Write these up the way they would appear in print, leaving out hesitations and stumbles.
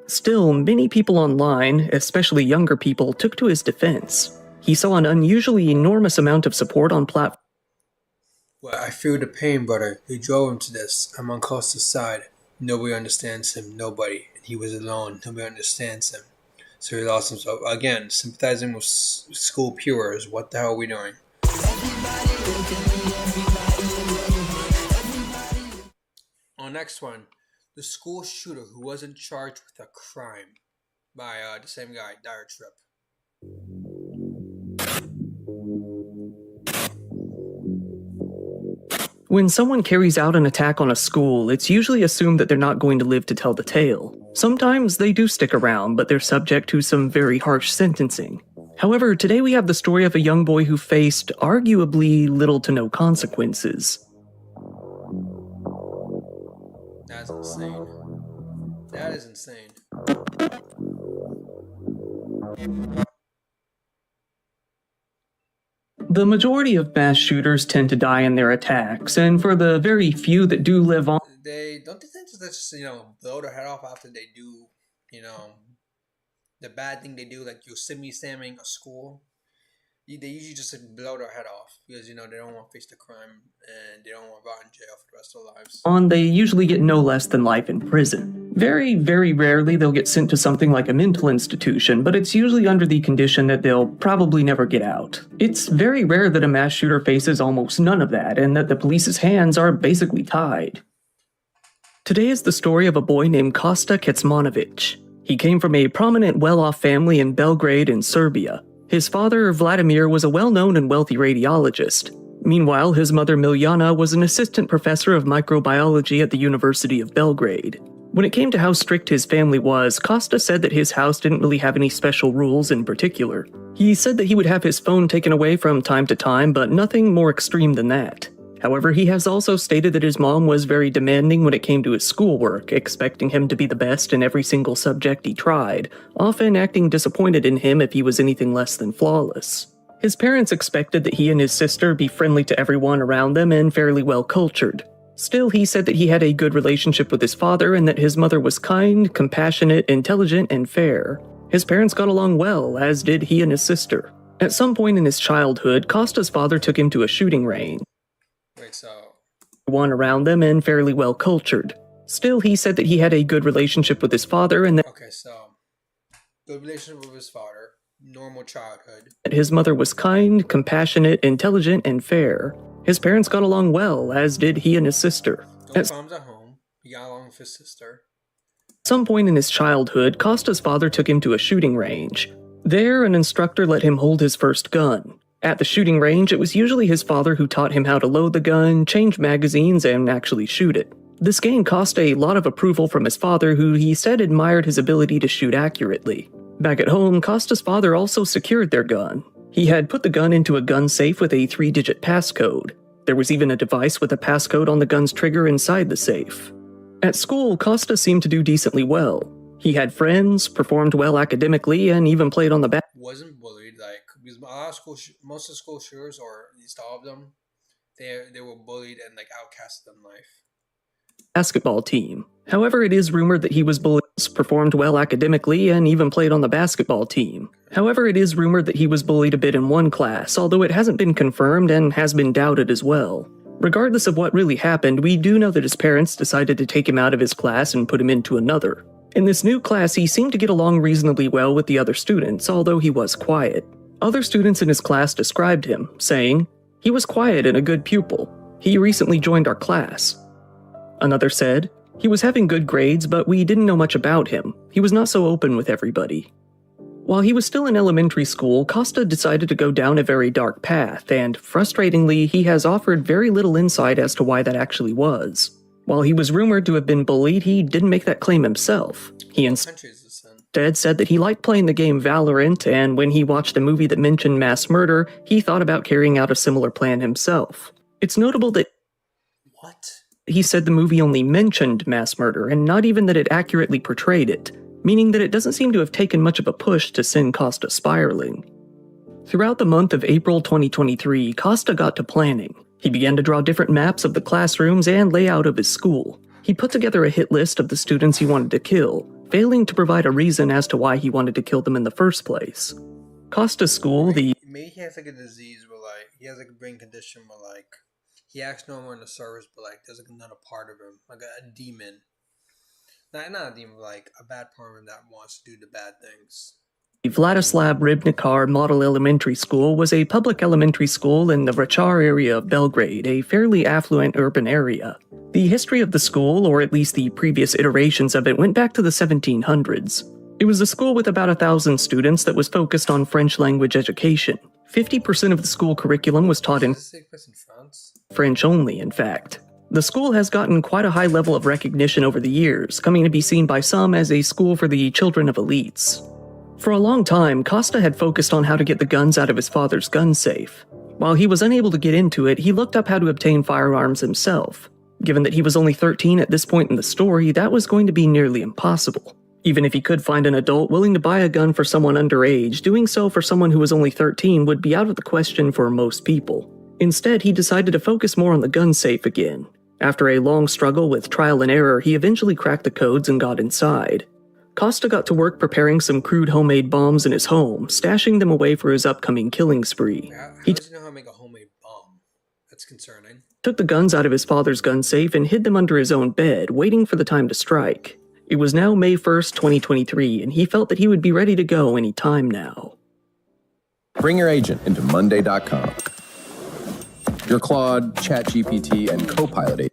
Still, many people online, especially younger people, took to his defense. He saw an unusually enormous amount of support on platforms. Well, I feel the pain, brother. He drove him to this. I'm on Costa's side. Nobody understands him. Nobody. And he was alone. Nobody understands him. So he lost himself. Again, sympathizing with school purers. What the hell are we doing? On next one, the school shooter who wasn't charged with a crime by the same guy, Dire Trip. When someone carries out an attack on a school, it's usually assumed that they're not going to live to tell the tale. Sometimes they do stick around, but they're subject to some very harsh sentencing. However, today we have the story of a young boy who faced arguably little to no consequences. That's insane. That is insane. The majority of mass shooters tend to die in their attacks, and for the very few that do live on, They don't they tend to just blow their head off after they do the bad thing they do, like you semi slamming a school. They usually just blow their head off because they don't want to face the crime and they don't want to rot in jail for the rest of their lives. they usually get no less than life in prison. Very, very rarely they'll get sent to something like a mental institution, but it's usually under the condition that they'll probably never get out. It's very rare that a mass shooter faces almost none of that, and that the police's hands are basically tied. Today is the story of a boy named Kosta Kecmanovic. He came from a prominent, well-off family in Belgrade in Serbia. His father, Vladimir, was a well-known and wealthy radiologist. Meanwhile, his mother, Miljana, was an assistant professor of microbiology at the University of Belgrade. When it came to how strict his family was, Kosta said that his house didn't really have any special rules in particular. He said that he would have his phone taken away from time to time, but nothing more extreme than that. However, he has also stated that his mom was very demanding when it came to his schoolwork, expecting him to be the best in every single subject he tried, often acting disappointed in him if he was anything less than flawless. His parents expected that he and his sister be friendly to everyone around them and fairly well cultured. Still, he said that he had a good relationship with his father and that his mother was kind, compassionate, intelligent, and fair. His parents got along well, as did he and his sister. At some point in his childhood, Kosta's father took him to a shooting range. One around them and fairly well cultured. Still, he said that he had a good relationship with his father and that Good relationship with his father, normal childhood. His mother was kind, compassionate, intelligent, and fair. His parents got along well, as did he and his sister. No problems at home. He got along with his sister. At some point in his childhood, Kosta's father took him to a shooting range. There, an instructor let him hold his first gun. At the shooting range, it was usually his father who taught him how to load the gun, change magazines, and actually shoot it. This gained Kosta a lot of approval from his father, who he said admired his ability to shoot accurately. Back at home, Kosta's father also secured their gun. He had put the gun into a gun safe with a 3-digit passcode. There was even a device with a passcode on the gun's trigger inside the safe. At school, Kosta seemed to do decently well. He had friends, performed well academically, and even played on the wasn't bullied, because a lot of most of the school shooters, or at least all of them, they were bullied and outcasted in life. Basketball team. However, it is rumored that he was bullied, performed well academically, and even played on the basketball team. However, it is rumored that he was bullied a bit in one class, although it hasn't been confirmed and has been doubted as well. Regardless of what really happened, we do know that his parents decided to take him out of his class and put him into another. In this new class, he seemed to get along reasonably well with the other students, although he was quiet. Other students in his class described him, saying, "He was quiet and a good pupil. He recently joined our class." Another said, "He was having good grades, but we didn't know much about him. He was not so open with everybody." While he was still in elementary school, Kosta decided to go down a very dark path, and frustratingly, he has offered very little insight as to why that actually was. While he was rumored to have been bullied, he didn't make that claim himself. He instead said that he liked playing the game Valorant, and when he watched a movie that mentioned mass murder, he thought about carrying out a similar plan himself. It's notable that he said the movie only mentioned mass murder, and not even that it accurately portrayed it, meaning that it doesn't seem to have taken much of a push to send Kosta spiraling. Throughout the month of April 2023, Kosta got to planning. He began to draw different maps of the classrooms and layout of his school. He put together a hit list of the students he wanted to kill, failing to provide a reason as to why he wanted to kill them in the first place. Costa's school, Maybe he has like a disease where like he has like a brain condition where like he acts normal in the service, but like there's like another part of him, like a demon. Not a demon, but like a bad part of him that wants to do the bad things. Vladislav Ribnikar Model Elementary School was a public elementary school in the Vračar area of Belgrade, a fairly affluent urban area. The history of the school, or at least the previous iterations of it, went back to the 1700s. It was a school with about 1,000 students that was focused on French language education. 50% of the school curriculum was taught in French only, in fact. The school has gotten quite a high level of recognition over the years, coming to be seen by some as a school for the children of elites. For a long time, Costa had focused on how to get the guns out of his father's gun safe. While he was unable to get into it, he looked up how to obtain firearms himself. Given that he was only 13 at this point in the story, that was going to be nearly impossible. Even if he could find an adult willing to buy a gun for someone underage, doing so for someone who was only 13 would be out of the question for most people. Instead, he decided to focus more on the gun safe again. After a long struggle with trial and error, he eventually cracked the codes and got inside. Costa got to work preparing some crude homemade bombs in his home, stashing them away for his upcoming killing spree. How does he know how to make a homemade bomb? That's concerning. Took the guns out of his father's gun safe and hid them under his own bed, waiting for the time to strike. It was now May 1st, 2023, and he felt that he would be ready to go any time now. Bring your agent into Monday.com. Your Claude, ChatGPT, and Copilot agent.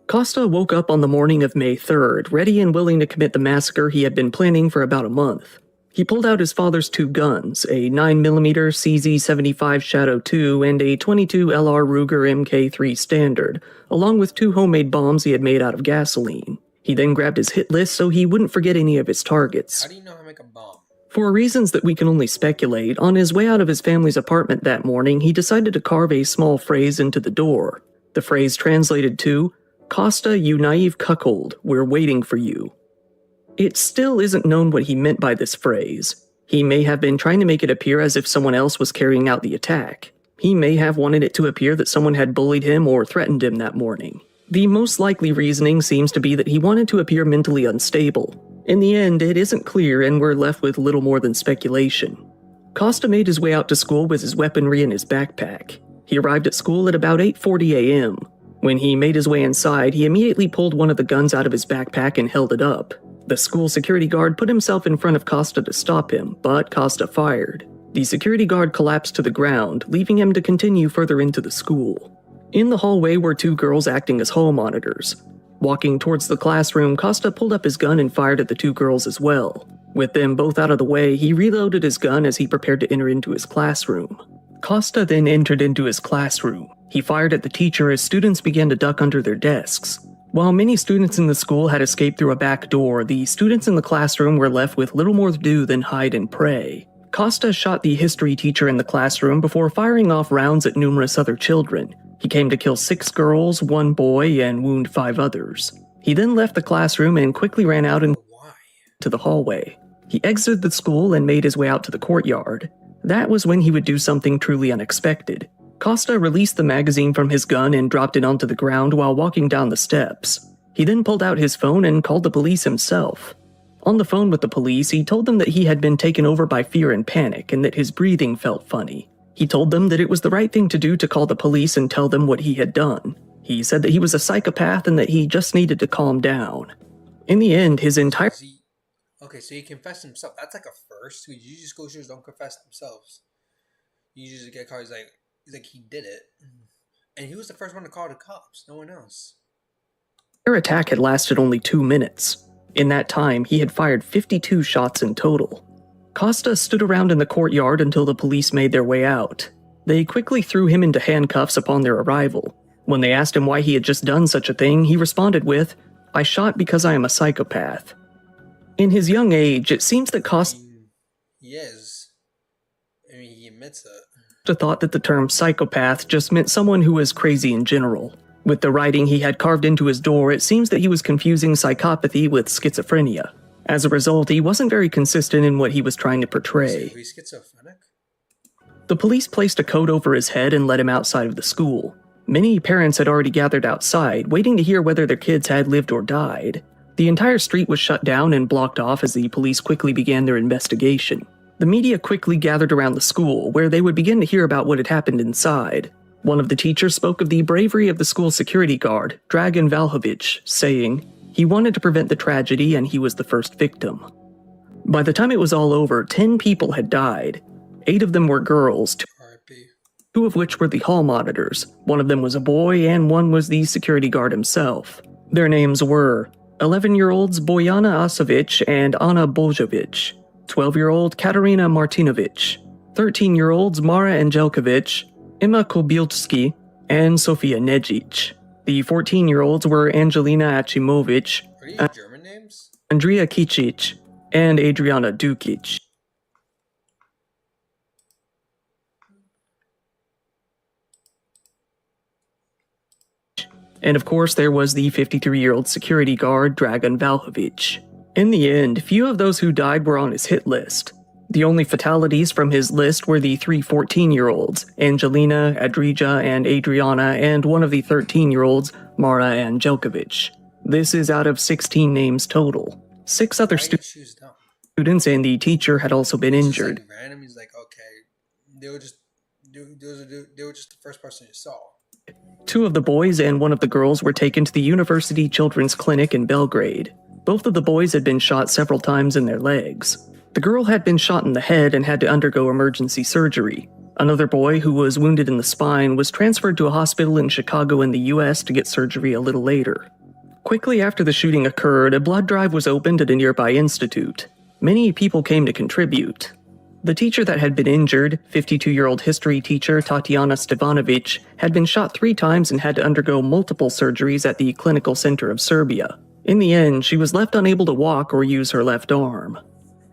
Costa woke up on the morning of May 3rd, ready and willing to commit the massacre he had been planning for about a month. He pulled out his father's two guns, a 9mm CZ75 Shadow 2 and a 22 LR Ruger Mk3 Standard, along with two homemade bombs he had made out of gasoline. He then grabbed his hit list so he wouldn't forget any of his targets. How do you know how to make a bomb? For reasons that we can only speculate, on his way out of his family's apartment that morning, he decided to carve a small phrase into the door. The phrase translated to, "Costa, you naive cuckold, we're waiting for you." It still isn't known what he meant by this phrase. He may have been trying to make it appear as if someone else was carrying out the attack. He may have wanted it to appear that someone had bullied him or threatened him that morning. The most likely reasoning seems to be that he wanted to appear mentally unstable. In the end, it isn't clear and we're left with little more than speculation. Costa made his way out to school with his weaponry in his backpack. He arrived at school at about 8:40 a.m. When he made his way inside, he immediately pulled one of the guns out of his backpack and held it up. The school security guard put himself in front of Costa to stop him, but Costa fired. The security guard collapsed to the ground, leaving him to continue further into the school. In the hallway were two girls acting as hall monitors. Walking towards the classroom, Costa pulled up his gun and fired at the two girls as well. With them both out of the way, he reloaded his gun as he prepared to enter into his classroom. Costa then entered into his classroom. He fired at the teacher as students began to duck under their desks. While many students in the school had escaped through a back door, the students in the classroom were left with little more to do than hide and pray. Costa shot the history teacher in the classroom before firing off rounds at numerous other children. He came to kill 6 girls, 1 boy, and wound 5 others. He then left the classroom and quickly ran out into the hallway. He exited the school and made his way out to the courtyard. That was when he would do something truly unexpected. Costa released the magazine from his gun and dropped it onto the ground while walking down the steps. He then pulled out his phone and called the police himself. On the phone with the police, he told them that he had been taken over by fear and panic and that his breathing felt funny. He told them that it was the right thing to do to call the police and tell them what he had done. He said that he was a psychopath and that he just needed to calm down. In the end, his entire... Okay, so he confessed himself. That's like a first. Usually school shooters don't confess themselves. You usually get caught, he's like he did it. And he was the first one to call the cops, no one else. Their attack had lasted only 2 minutes. In that time, he had fired 52 shots in total. Costa stood around in the courtyard until the police made their way out. They quickly threw him into handcuffs upon their arrival. When they asked him why he had just done such a thing, he responded with, "I shot because I am a psychopath." In his young age, it seems that Costa He is. I mean, he admits it. Thought that the term psychopath just meant someone who was crazy in general. With the writing he had carved into his door, it seems that he was confusing psychopathy with schizophrenia. As a result, he wasn't very consistent in what he was trying to portray. He's schizophrenic? The police placed a coat over his head and let him outside of the school. Many parents had already gathered outside, waiting to hear whether their kids had lived or died. The entire street was shut down and blocked off as the police quickly began their investigation. The media quickly gathered around the school, where they would begin to hear about what had happened inside. One of the teachers spoke of the bravery of the school security guard, Dragan Valhovic, saying, "He wanted to prevent the tragedy and he was the first victim." By the time it was all over, 10 people had died. 8 of them were girls, R.I.P. 2 of which were the hall monitors. One of them was a boy and one was the security guard himself. Their names were 11-year-olds Bojana Asovic and Anna Bojovic, 12-year-old Katarina Martinovic, 13-year-olds Mara Angelkovic, Emma Kobilski, and Sofia Nejic. The 14-year-olds were Angelina Achimovic, Are these German names? Andrea Kicic, and Adriana Dukic. And of course, there was the 53-year-old security guard, Dragan Valhovic. In the end, few of those who died were on his hit list. The only fatalities from his list were the 3 14-year-olds, Angelina, Adrija, and Adriana, and one of the 13-year-olds, Mara Angelkovic. This is out of 16 names total. 6 other students and the teacher had also been injured. Like random, he's like, okay, they were just the first person you saw. 2 of the boys and 1 of the girls were taken to the University Children's Clinic in Belgrade. Both of the boys had been shot several times in their legs. The girl had been shot in the head and had to undergo emergency surgery. Another boy, who was wounded in the spine, was transferred to a hospital in Chicago in the US to get surgery a little later. Quickly after the shooting occurred, a blood drive was opened at a nearby institute. Many people came to contribute. The teacher that had been injured, 52-year-old history teacher Tatiana Stevanovic, had been shot 3 times and had to undergo multiple surgeries at the Clinical Center of Serbia. In the end, she was left unable to walk or use her left arm.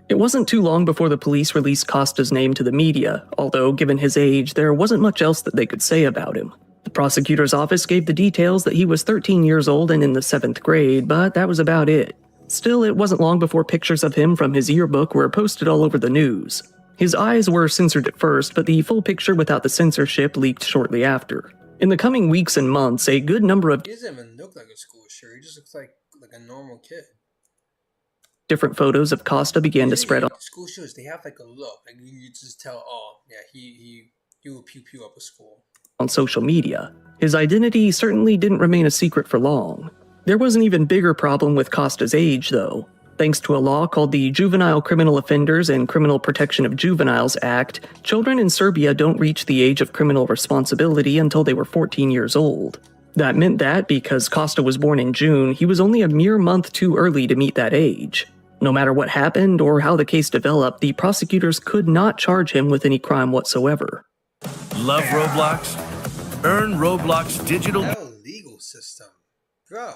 It wasn't too long before the police released Costa's name to the media, although given his age, there wasn't much else that they could say about him. The prosecutor's office gave the details that he was 13 years old and in the 7th grade, but that was about it. Still, it wasn't long before pictures of him from his yearbook were posted all over the news. His eyes were censored at first, but the full picture without the censorship leaked shortly after. In the coming weeks and months, a good number of He doesn't even look like a school shooter. He just looks like a normal kid. different photos of Costa began to spread on School shooters, they have like a look. Like you just tell, oh yeah, he will pew pew up a school. On social media. His identity certainly didn't remain a secret for long. There was an even bigger problem with Costa's age, though. Thanks to a law called the Juvenile Criminal Offenders and Criminal Protection of Juveniles Act, children in Serbia don't reach the age of criminal responsibility until they were 14 years old. That meant that, because Costa was born in June, he was only a mere month too early to meet that age. No matter what happened or how the case developed, the prosecutors could not charge him with any crime whatsoever. Love Roblox? Earn Roblox digital... That legal system. Bro.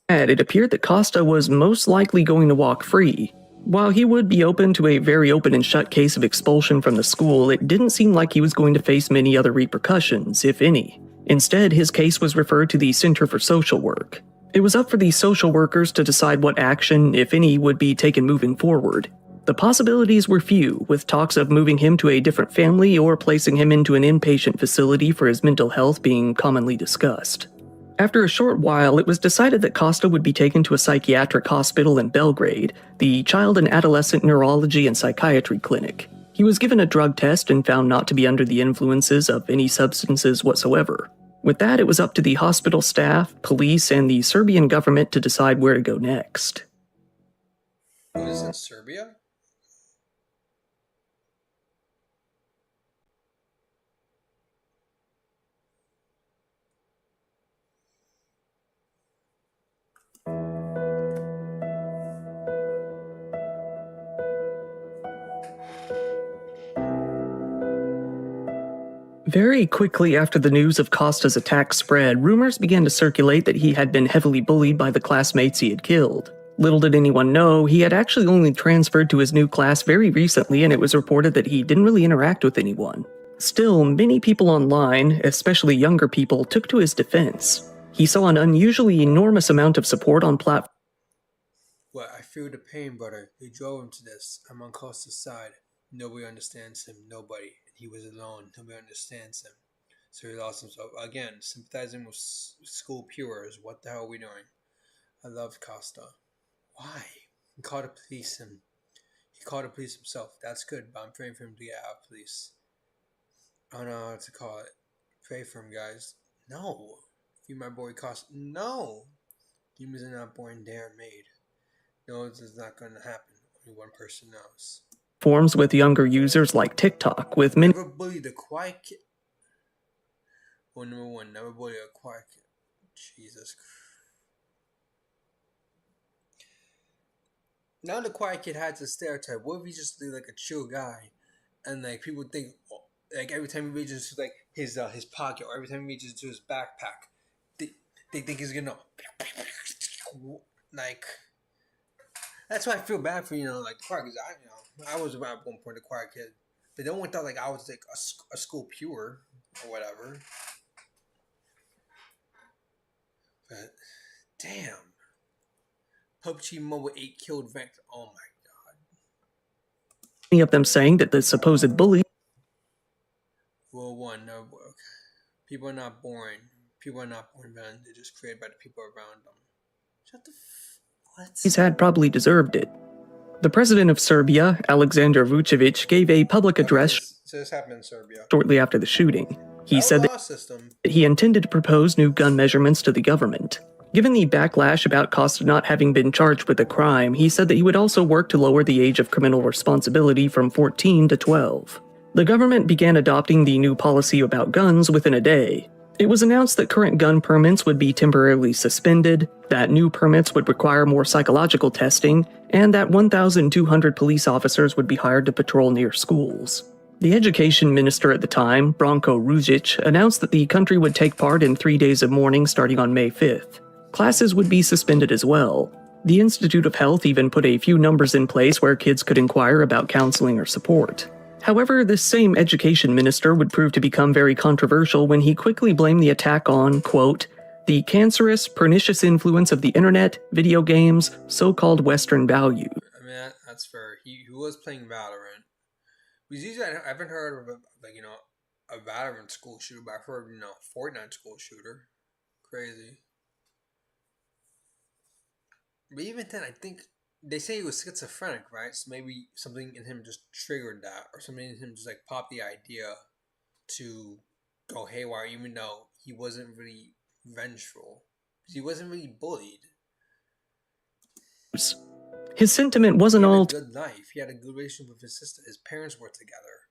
It appeared that Costa was most likely going to walk free. While he would be open to a very open and shut case of expulsion from the school, it didn't seem like he was going to face many other repercussions, if any. Instead, his case was referred to the Center for Social Work. It was up for the social workers to decide what action, if any, would be taken moving forward. The possibilities were few, with talks of moving him to a different family or placing him into an inpatient facility for his mental health being commonly discussed. After a short while, it was decided that Costa would be taken to a psychiatric hospital in Belgrade, the Child and Adolescent Neurology and Psychiatry Clinic. He was given a drug test and found not to be under the influences of any substances whatsoever. With that, it was up to the hospital staff, police, and the Serbian government to decide where to go next. What is in Serbia? Very quickly after the news of Costa's attack spread, rumors began to circulate that he had been heavily bullied by the classmates he had killed. Little did anyone know, he had actually only transferred to his new class very recently, and it was reported that he didn't really interact with anyone. Still, many people online, especially younger people, took to his defense. He saw an unusually enormous amount of support on platforms. Well, I feel the pain, brother. You drove him to this. I'm on Costa's side. Nobody understands him. Nobody. He was alone. Nobody understands him. So he lost himself. Again, sympathizing with school purers. What the hell are we doing? I love Costa. Why? He called the police him. He called the police himself. That's good, but I'm praying for him to get out of police. I don't know how to call it. Pray for him, guys. No. Free my boy Costa. No. Demons are not born, they are made. No, this is not going to happen. Only one person knows. Forms with younger users like TikTok, with many Never bully the quiet kid. Well, number one, never bully a quiet kid. Jesus Christ. Now the quiet kid has a stereotype. What if he's just like a chill guy, and like people think, like every time he reaches like his pocket, or every time he reaches to his backpack, they think he's gonna like. That's why I feel bad for like the quiet kids. I was at one point a quiet kid, but no one thought like I was like a school pure or whatever. But damn. PUBG Mobile 8 killed Vector. Oh my god. many of them saying that the supposed bully Rule 1, no. Okay. People are not born. People are not born violent. They're just created by the people around them. Shut the what? had probably deserved it. The president of Serbia, Aleksandar Vučić, gave a public address So this happened in Serbia. shortly after the shooting. He said that System. he intended to propose new gun measurements to the government. Given the backlash about Costa not having been charged with a crime, he said that he would also work to lower the age of criminal responsibility from 14 to 12. The government began adopting the new policy about guns within a day. It was announced that current gun permits would be temporarily suspended, that new permits would require more psychological testing, and that 1,200 police officers would be hired to patrol near schools. The education minister at the time, Branko Ružić, announced that the country would take part in 3 days of mourning starting on May 5th. Classes would be suspended as well. The Institute of Health even put a few numbers in place where kids could inquire about counseling or support. However, this same education minister would prove to become very controversial when he quickly blamed the attack on, quote, the cancerous, pernicious influence of the internet, video games, so-called Western value. I mean, that's fair. He was playing Valorant. I haven't heard of a Valorant school shooter, but I've heard Fortnite school shooter. Crazy. But even then, I think they say he was schizophrenic, right? So maybe something in him just triggered that, or something in him just like popped the idea to go haywire, even though he wasn't really vengeful. He wasn't really bullied. His sentiment wasn't all He had a good life. He had a good relationship with his sister. His parents were together.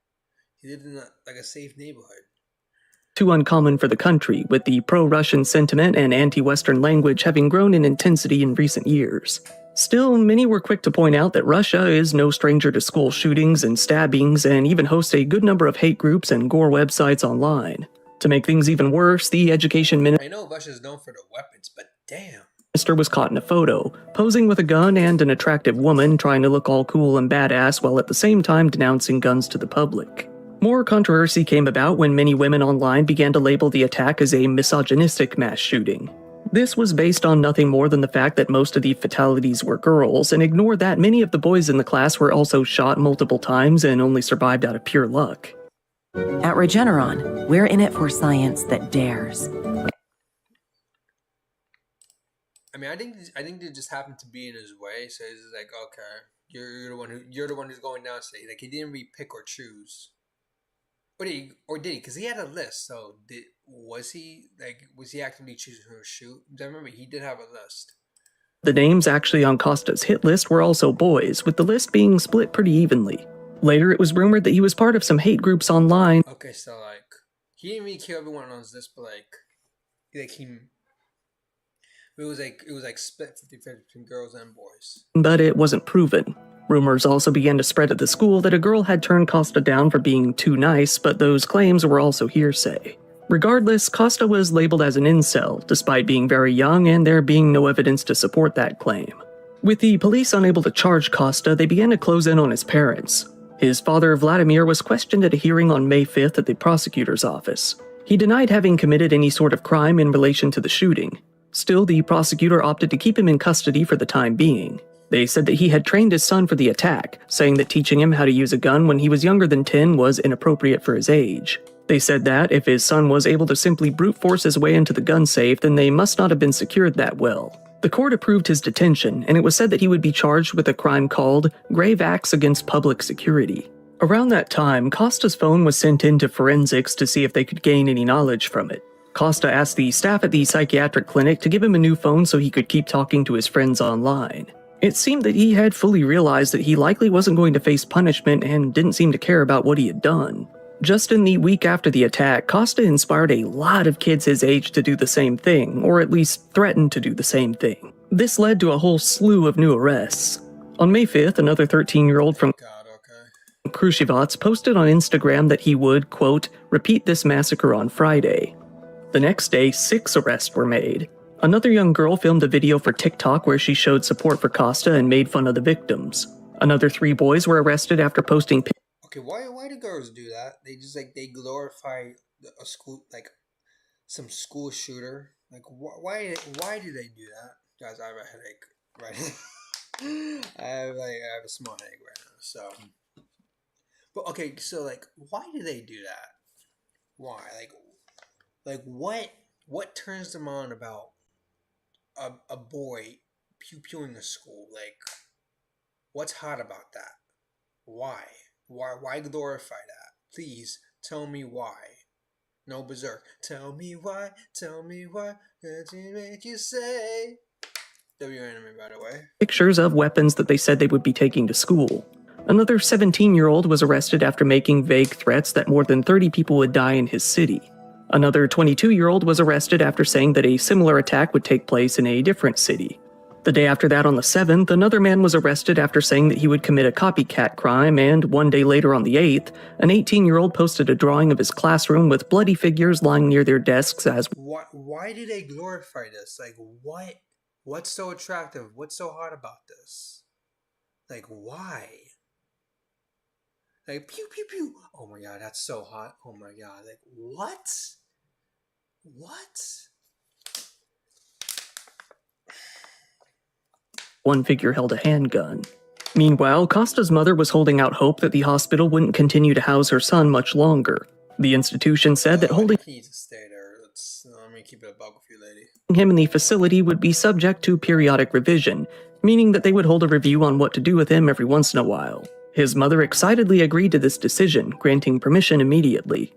He lived in a safe neighborhood. too uncommon for the country, with the pro-Russian sentiment and anti-Western language having grown in intensity in recent years. Still, many were quick to point out that Russia is no stranger to school shootings and stabbings, and even hosts a good number of hate groups and gore websites online. To make things even worse, the education minister I know Russia's known for their weapons, but damn. was caught in a photo, posing with a gun and an attractive woman trying to look all cool and badass while at the same time denouncing guns to the public. More controversy came about when many women online began to label the attack as a misogynistic mass shooting. This was based on nothing more than the fact that most of the fatalities were girls, and ignored that many of the boys in the class were also shot multiple times and only survived out of pure luck. At Regeneron, we're in it for science that dares. I mean, I think they just happened to be in his way. So it's just like, okay, you're the one who's going down today. Like, he didn't really pick or choose. Or did he? Because he had a list. So was he actively choosing who to shoot? I remember he did have a list. The names actually on Costa's hit list were also boys, with the list being split pretty evenly. Later, it was rumored that he was part of some hate groups online. Okay, so like he didn't really kill everyone on his list, but it was like split 50-50 between girls and boys. But it wasn't proven. Rumors also began to spread at the school that a girl had turned Costa down for being too nice, but those claims were also hearsay. Regardless, Costa was labeled as an incel, despite being very young and there being no evidence to support that claim. With the police unable to charge Costa, they began to close in on his parents. His father, Vladimir, was questioned at a hearing on May 5th at the prosecutor's office. He denied having committed any sort of crime in relation to the shooting. Still, the prosecutor opted to keep him in custody for the time being. They said that he had trained his son for the attack, saying that teaching him how to use a gun when he was younger than 10 was inappropriate for his age. They said that if his son was able to simply brute force his way into the gun safe, then they must not have been secured that well. The court approved his detention, and it was said that he would be charged with a crime called grave acts against public security. Around that time, Costa's phone was sent in to forensics to see if they could gain any knowledge from it. Costa asked the staff at the psychiatric clinic to give him a new phone so he could keep talking to his friends online. It seemed that he had fully realized that he likely wasn't going to face punishment and didn't seem to care about what he had done. Just in the week after the attack, Costa inspired a lot of kids his age to do the same thing, or at least threaten to do the same thing. This led to a whole slew of new arrests. On May 5th, another 13-year-old from Krushevats posted on Instagram that he would, quote, repeat this massacre on Friday. The next day, 6 arrests were made. Another young girl filmed a video for TikTok where she showed support for Costa and made fun of the victims. Another 3 boys were arrested after posting Okay, why do girls do that? They just they glorify a school, like some school shooter. Like why do they do that? Guys, I have a headache right now. I have a small headache right now. So, but okay, so why do they do that? Why what turns them on about a boy pew-pewing a school? What's hot about that? Why glorify that? Please tell me why. No berserk. Tell me why. What made you say? WNM, by the way. Pictures of weapons that they said they would be taking to school. Another 17-year-old was arrested after making vague threats that more than 30 people would die in his city. Another 22-year-old was arrested after saying that a similar attack would take place in a different city. The day after that, on the 7th, another man was arrested after saying that he would commit a copycat crime, and one day later on the 8th, an 18-year-old posted a drawing of his classroom with bloody figures lying near their desks as Why do they glorify this? What's so attractive? What's so hot about this? Why? Pew, pew, pew. Oh my god, that's so hot. Oh my god. What? What? one figure held a handgun. Meanwhile, Costa's mother was holding out hope that the hospital wouldn't continue to house her son much longer. The institution said that holding He needs to stay there. Let me keep it a buck with you, lady. him in the facility would be subject to periodic revision, meaning that they would hold a review on what to do with him every once in a while. His mother excitedly agreed to this decision, granting permission immediately.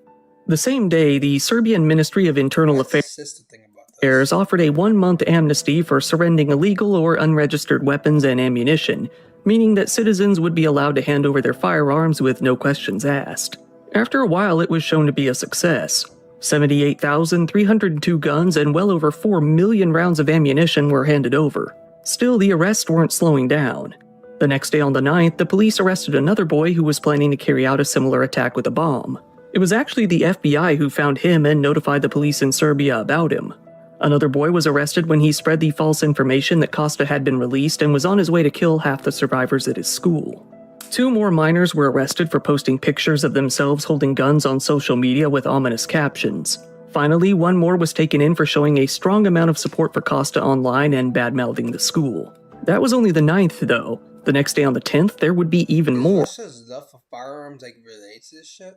The same day, the Serbian Ministry of Internal Affairs offered a 1-month amnesty for surrendering illegal or unregistered weapons and ammunition, meaning that citizens would be allowed to hand over their firearms with no questions asked. After a while, it was shown to be a success. 78,302 guns and well over 4 million rounds of ammunition were handed over. Still, the arrests weren't slowing down. The next day on the 9th, the police arrested another boy who was planning to carry out a similar attack with a bomb. It was actually the FBI who found him and notified the police in Serbia about him. Another boy was arrested when he spread the false information that Costa had been released and was on his way to kill half the survivors at his school. 2 more minors were arrested for posting pictures of themselves holding guns on social media with ominous captions. Finally, 1 more was taken in for showing a strong amount of support for Costa online and bad-mouthing the school. That was only the 9th, though. The next day on the 10th, there would be even more. Russia's love for firearms relates to this shit?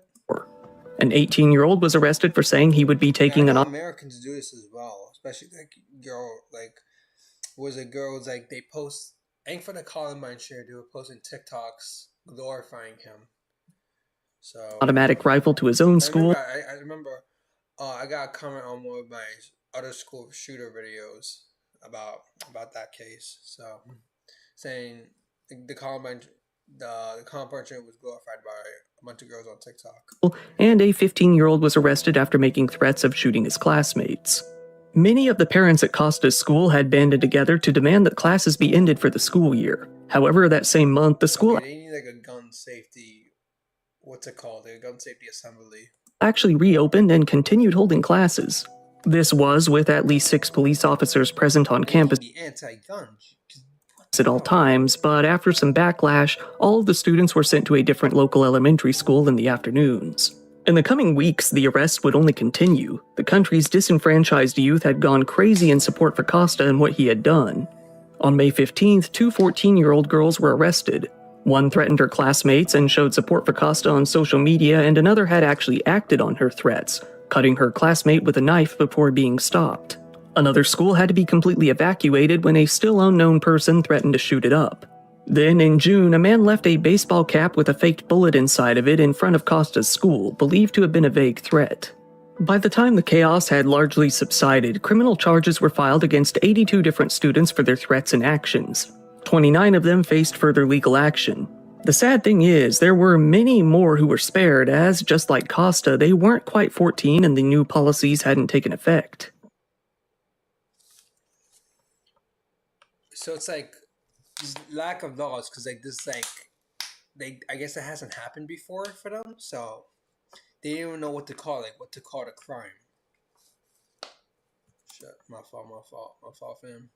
An 18-year-old was arrested for saying he would be taking an... Americans do this as well, especially girls they post, ain't for the Columbine share, they were posting TikToks glorifying him. So automatic rifle to his own school. I remember I got a comment on one of my other school shooter videos about that case. So saying the Columbine shooter was glorified by a bunch of girls on TikTok. And a 15-year-old was arrested after making threats of shooting his classmates. Many of the parents at Costa's school had banded together to demand that classes be ended for the school year. However, that same month, the school they need a gun safety, what's it called? A gun safety assembly. Actually reopened and continued holding classes. This was with at least 6 police officers present on campus at all times, but after some backlash, all of the students were sent to a different local elementary school in the afternoons. In the coming weeks, the arrests would only continue. The country's disenfranchised youth had gone crazy in support for Costa and what he had done. On May 15th, two 14-year-old girls were arrested. One threatened her classmates and showed support for Costa on social media, and another had actually acted on her threats, cutting her classmate with a knife before being stopped. Another school had to be completely evacuated when a still unknown person threatened to shoot it up. Then, in June, a man left a baseball cap with a faked bullet inside of it in front of Costa's school, believed to have been a vague threat. By the time the chaos had largely subsided, criminal charges were filed against 82 different students for their threats and actions. 29 of them faced further legal action. The sad thing is, there were many more who were spared, as, just like Costa, they weren't quite 14 and the new policies hadn't taken effect. So it's like this lack of laws, because like this, like I guess it hasn't happened before for them, so they didn't even know what to call the crime. Shit, my fault, fam.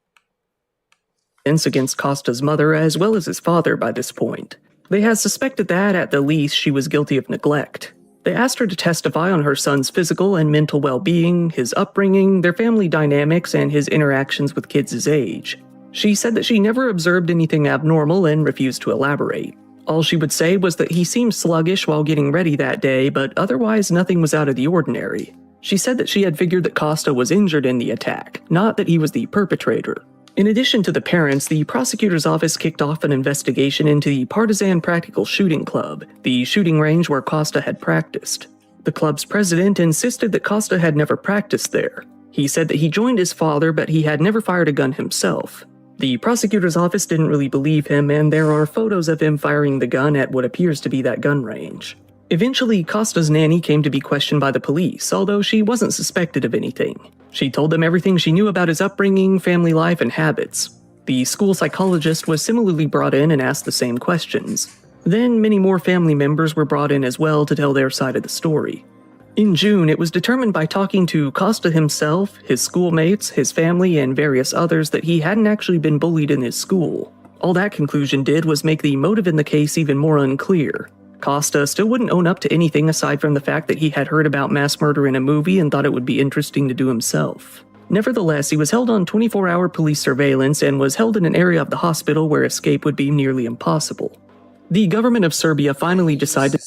Against Costa's mother as well as his father by this point. They had suspected that, at the least, she was guilty of neglect. They asked her to testify on her son's physical and mental well-being, his upbringing, their family dynamics, and his interactions with kids his age. She said that she never observed anything abnormal and refused to elaborate. All she would say was that he seemed sluggish while getting ready that day, but otherwise nothing was out of the ordinary. She said that she had figured that Costa was injured in the attack, not that he was the perpetrator. In addition to the parents, the prosecutor's office kicked off an investigation into the Partisan Practical Shooting Club, the shooting range where Costa had practiced. The club's president insisted that Costa had never practiced there. He said that he joined his father, but he had never fired a gun himself. The prosecutor's office didn't really believe him, and there are photos of him firing the gun at what appears to be that gun range. Eventually, Costa's nanny came to be questioned by the police, although she wasn't suspected of anything. She told them everything she knew about his upbringing, family life, and habits. The school psychologist was similarly brought in and asked the same questions. Then many more family members were brought in as well to tell their side of the story. In June, it was determined by talking to Costa himself, his schoolmates, his family, and various others that he hadn't actually been bullied in his school. All that conclusion did was make the motive in the case even more unclear. Costa still wouldn't own up to anything aside from the fact that he had heard about mass murder in a movie and thought it would be interesting to do himself. Nevertheless, he was held on 24-hour police surveillance and was held in an area of the hospital where escape would be nearly impossible. The government of Serbia finally decided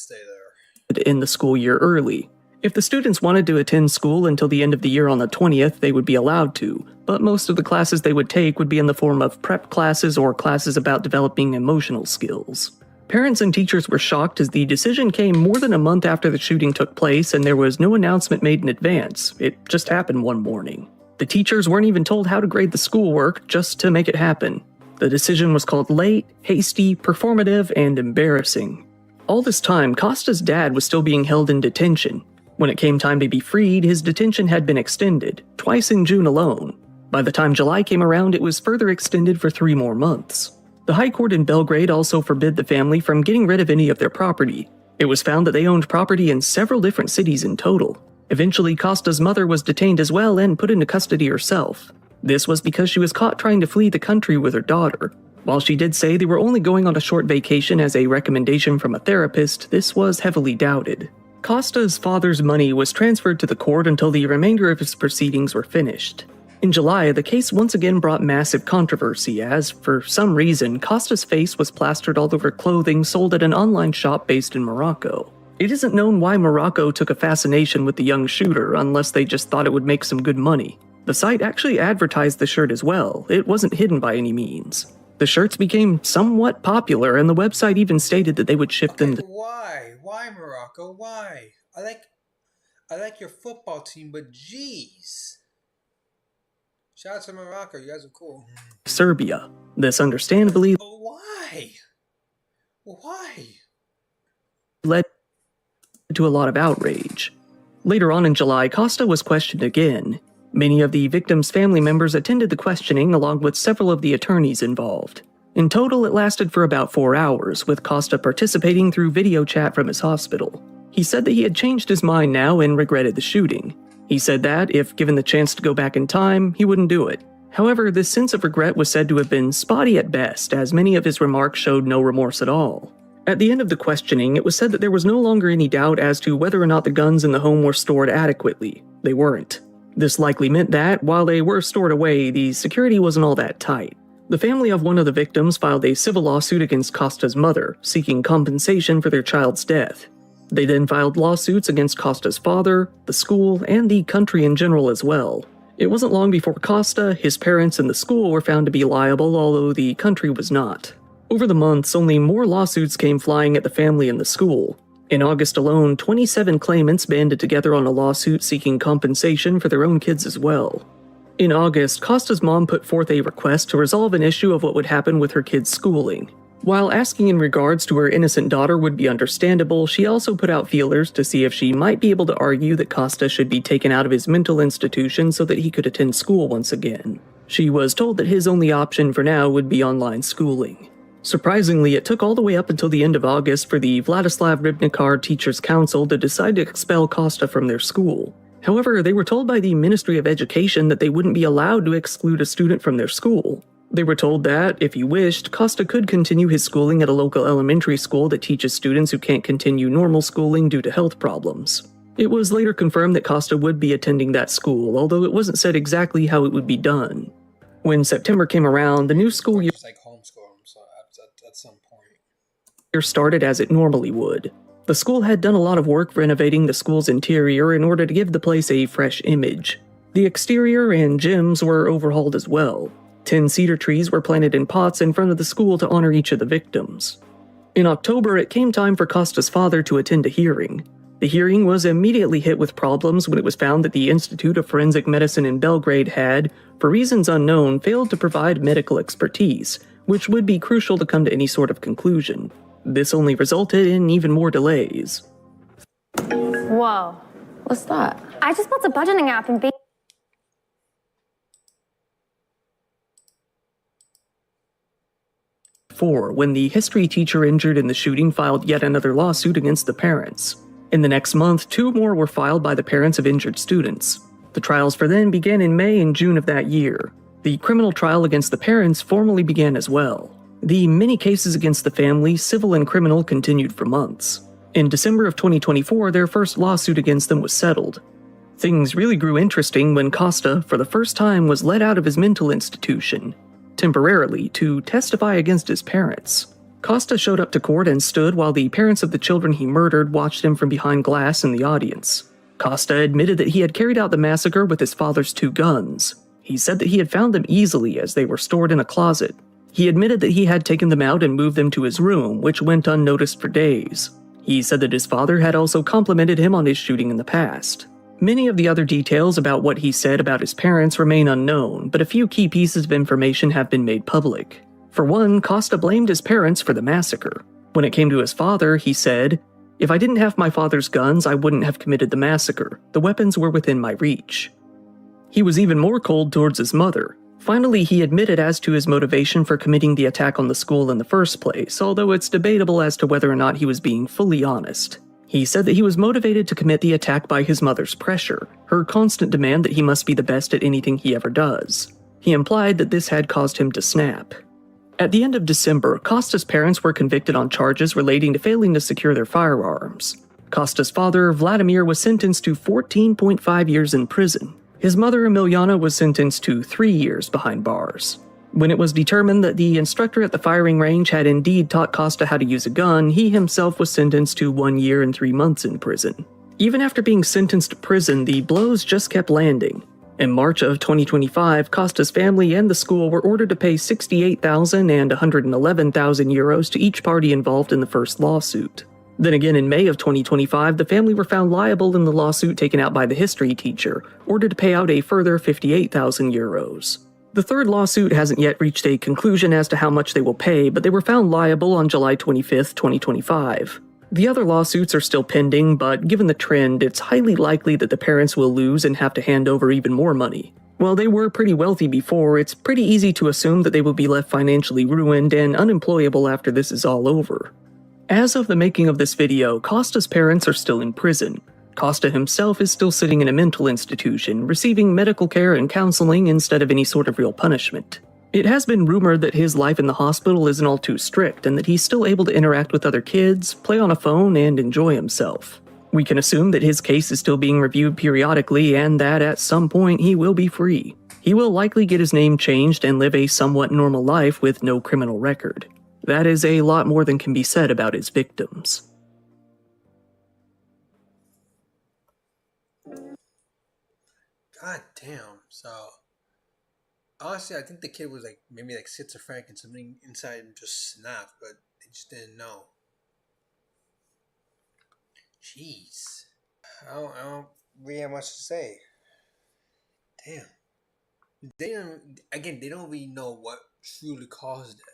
to end the school year early. If the students wanted to attend school until the end of the year on the 20th, they would be allowed to, but most of the classes they would take would be in the form of prep classes or classes about developing emotional skills. Parents and teachers were shocked as the decision came more than a month after the shooting took place and there was no announcement made in advance. It just happened one morning. The teachers weren't even told how to grade the schoolwork just to make it happen. The decision was called late, hasty, performative, and embarrassing. All this time, Costa's dad was still being held in detention. When it came time to be freed, his detention had been extended, twice in June alone. By the time July came around, it was further extended for 3 more months. The High Court in Belgrade also forbid the family from getting rid of any of their property. It was found that they owned property in several different cities in total. Eventually, Costa's mother was detained as well and put into custody herself. This was because she was caught trying to flee the country with her daughter. While she did say they were only going on a short vacation as a recommendation from a therapist, this was heavily doubted. Costa's father's money was transferred to the court until the remainder of his proceedings were finished. In July, the case once again brought massive controversy as, for some reason, Costa's face was plastered all over clothing sold at an online shop based in Morocco. It isn't known why Morocco took a fascination with the young shooter unless they just thought it would make some good money. The site actually advertised the shirt as well. It wasn't hidden by any means. The shirts became somewhat popular, and the website even stated that they would ship them to... Why? Why Morocco? Why? I like your football team, but jeez. Shout out to Morocco, you guys are cool. Serbia. This understandably... Why? Why? ...led to a lot of outrage. Later on in July, Costa was questioned again. Many of the victims' family members attended the questioning along with several of the attorneys involved. In total, it lasted for about 4 hours, with Costa participating through video chat from his hospital. He said that he had changed his mind now and regretted the shooting. He said that, if given the chance to go back in time, he wouldn't do it. However, this sense of regret was said to have been spotty at best, as many of his remarks showed no remorse at all. At the end of the questioning, it was said that there was no longer any doubt as to whether or not the guns in the home were stored adequately. They weren't. This likely meant that, while they were stored away, the security wasn't all that tight. The family of one of the victims filed a civil lawsuit against Costa's mother, seeking compensation for their child's death. They then filed lawsuits against Costa's father, the school, and the country in general as well. It wasn't long before Costa, his parents, and the school were found to be liable, although the country was not. Over the months, only more lawsuits came flying at the family and the school. In August alone, 27 claimants banded together on a lawsuit seeking compensation for their own kids as well. In August, Costa's mom put forth a request to resolve an issue of what would happen with her kids' schooling. While asking in regards to her innocent daughter would be understandable, she also put out feelers to see if she might be able to argue that Costa should be taken out of his mental institution so that he could attend school once again. She was told that his only option for now would be online schooling. Surprisingly, it took all the way up until the end of August for the Vladislav Ribnikar Teachers Council to decide to expel Costa from their school. However, they were told by the Ministry of Education that they wouldn't be allowed to exclude a student from their school. They were told that, if he wished, Costa could continue his schooling at a local elementary school that teaches students who can't continue normal schooling due to health problems. It was later confirmed that Costa would be attending that school, although it wasn't said exactly how it would be done. When September came around, the new school year It's like homeschool them, so at some point. Started as it normally would. The school had done a lot of work renovating the school's interior in order to give the place a fresh image. The exterior and gyms were overhauled as well. 10 cedar trees were planted in pots in front of the school to honor each of the victims. In October, it came time for Costa's father to attend a hearing. The hearing was immediately hit with problems when it was found that the Institute of Forensic Medicine in Belgrade had, for reasons unknown, failed to provide medical expertise, which would be crucial to come to any sort of conclusion. This only resulted in even more delays. Whoa. What's that? I just built a budgeting app and When the history teacher injured in the shooting filed yet another lawsuit against the parents. In the next month, 2 more were filed by the parents of injured students. The trials for them began in May and June of that year. The criminal trial against the parents formally began as well. The many cases against the family, civil and criminal, continued for months. In December of 2024, their first lawsuit against them was settled. Things really grew interesting when Costa, for the first time, was let out of his mental institution, temporarily, to testify against his parents. Costa showed up to court and stood while the parents of the children he murdered watched him from behind glass in the audience. Costa admitted that he had carried out the massacre with his father's 2 guns. He said that he had found them easily as they were stored in a closet. He admitted that he had taken them out and moved them to his room, which went unnoticed for days. He said that his father had also complimented him on his shooting in the past. Many of the other details about what he said about his parents remain unknown, but a few key pieces of information have been made public. For one, Costa blamed his parents for the massacre. When it came to his father, he said, "If I didn't have my father's guns, I wouldn't have committed the massacre. The weapons were within my reach." He was even more cold towards his mother. Finally, he admitted as to his motivation for committing the attack on the school in the first place, although it's debatable as to whether or not he was being fully honest. He said that he was motivated to commit the attack by his mother's pressure, her constant demand that he must be the best at anything he ever does. He implied that this had caused him to snap. At the end of December, Costa's parents were convicted on charges relating to failing to secure their firearms. Costa's father, Vladimir, was sentenced to 14.5 years in prison. His mother, Emilyana, was sentenced to 3 years behind bars. When it was determined that the instructor at the firing range had indeed taught Costa how to use a gun, he himself was sentenced to 1 year and 3 months in prison. Even after being sentenced to prison, the blows just kept landing. In March of 2025, Costa's family and the school were ordered to pay 68,000 and 111,000 euros to each party involved in the first lawsuit. Then again in May of 2025, the family were found liable in the lawsuit taken out by the history teacher, ordered to pay out a further 58,000 euros. The third lawsuit hasn't yet reached a conclusion as to how much they will pay, but they were found liable on July 25, 2025. The other lawsuits are still pending, but given the trend, it's highly likely that the parents will lose and have to hand over even more money. While they were pretty wealthy before, it's pretty easy to assume that they will be left financially ruined and unemployable after this is all over. As of the making of this video, Costa's parents are still in prison. Costa himself is still sitting in a mental institution, receiving medical care and counseling instead of any sort of real punishment. It has been rumored that his life in the hospital isn't all too strict and that he's still able to interact with other kids, play on a phone, and enjoy himself. We can assume that his case is still being reviewed periodically and that at some point he will be free. he will likely get his name changed and live a somewhat normal life with no criminal record. That is a lot more than can be said about his victims. God damn. So honestly, I think the kid was like maybe like schizophrenic and something inside him just snapped, but they just didn't know. Jeez. I don't really have much to say. Damn. They don't really know what truly caused it.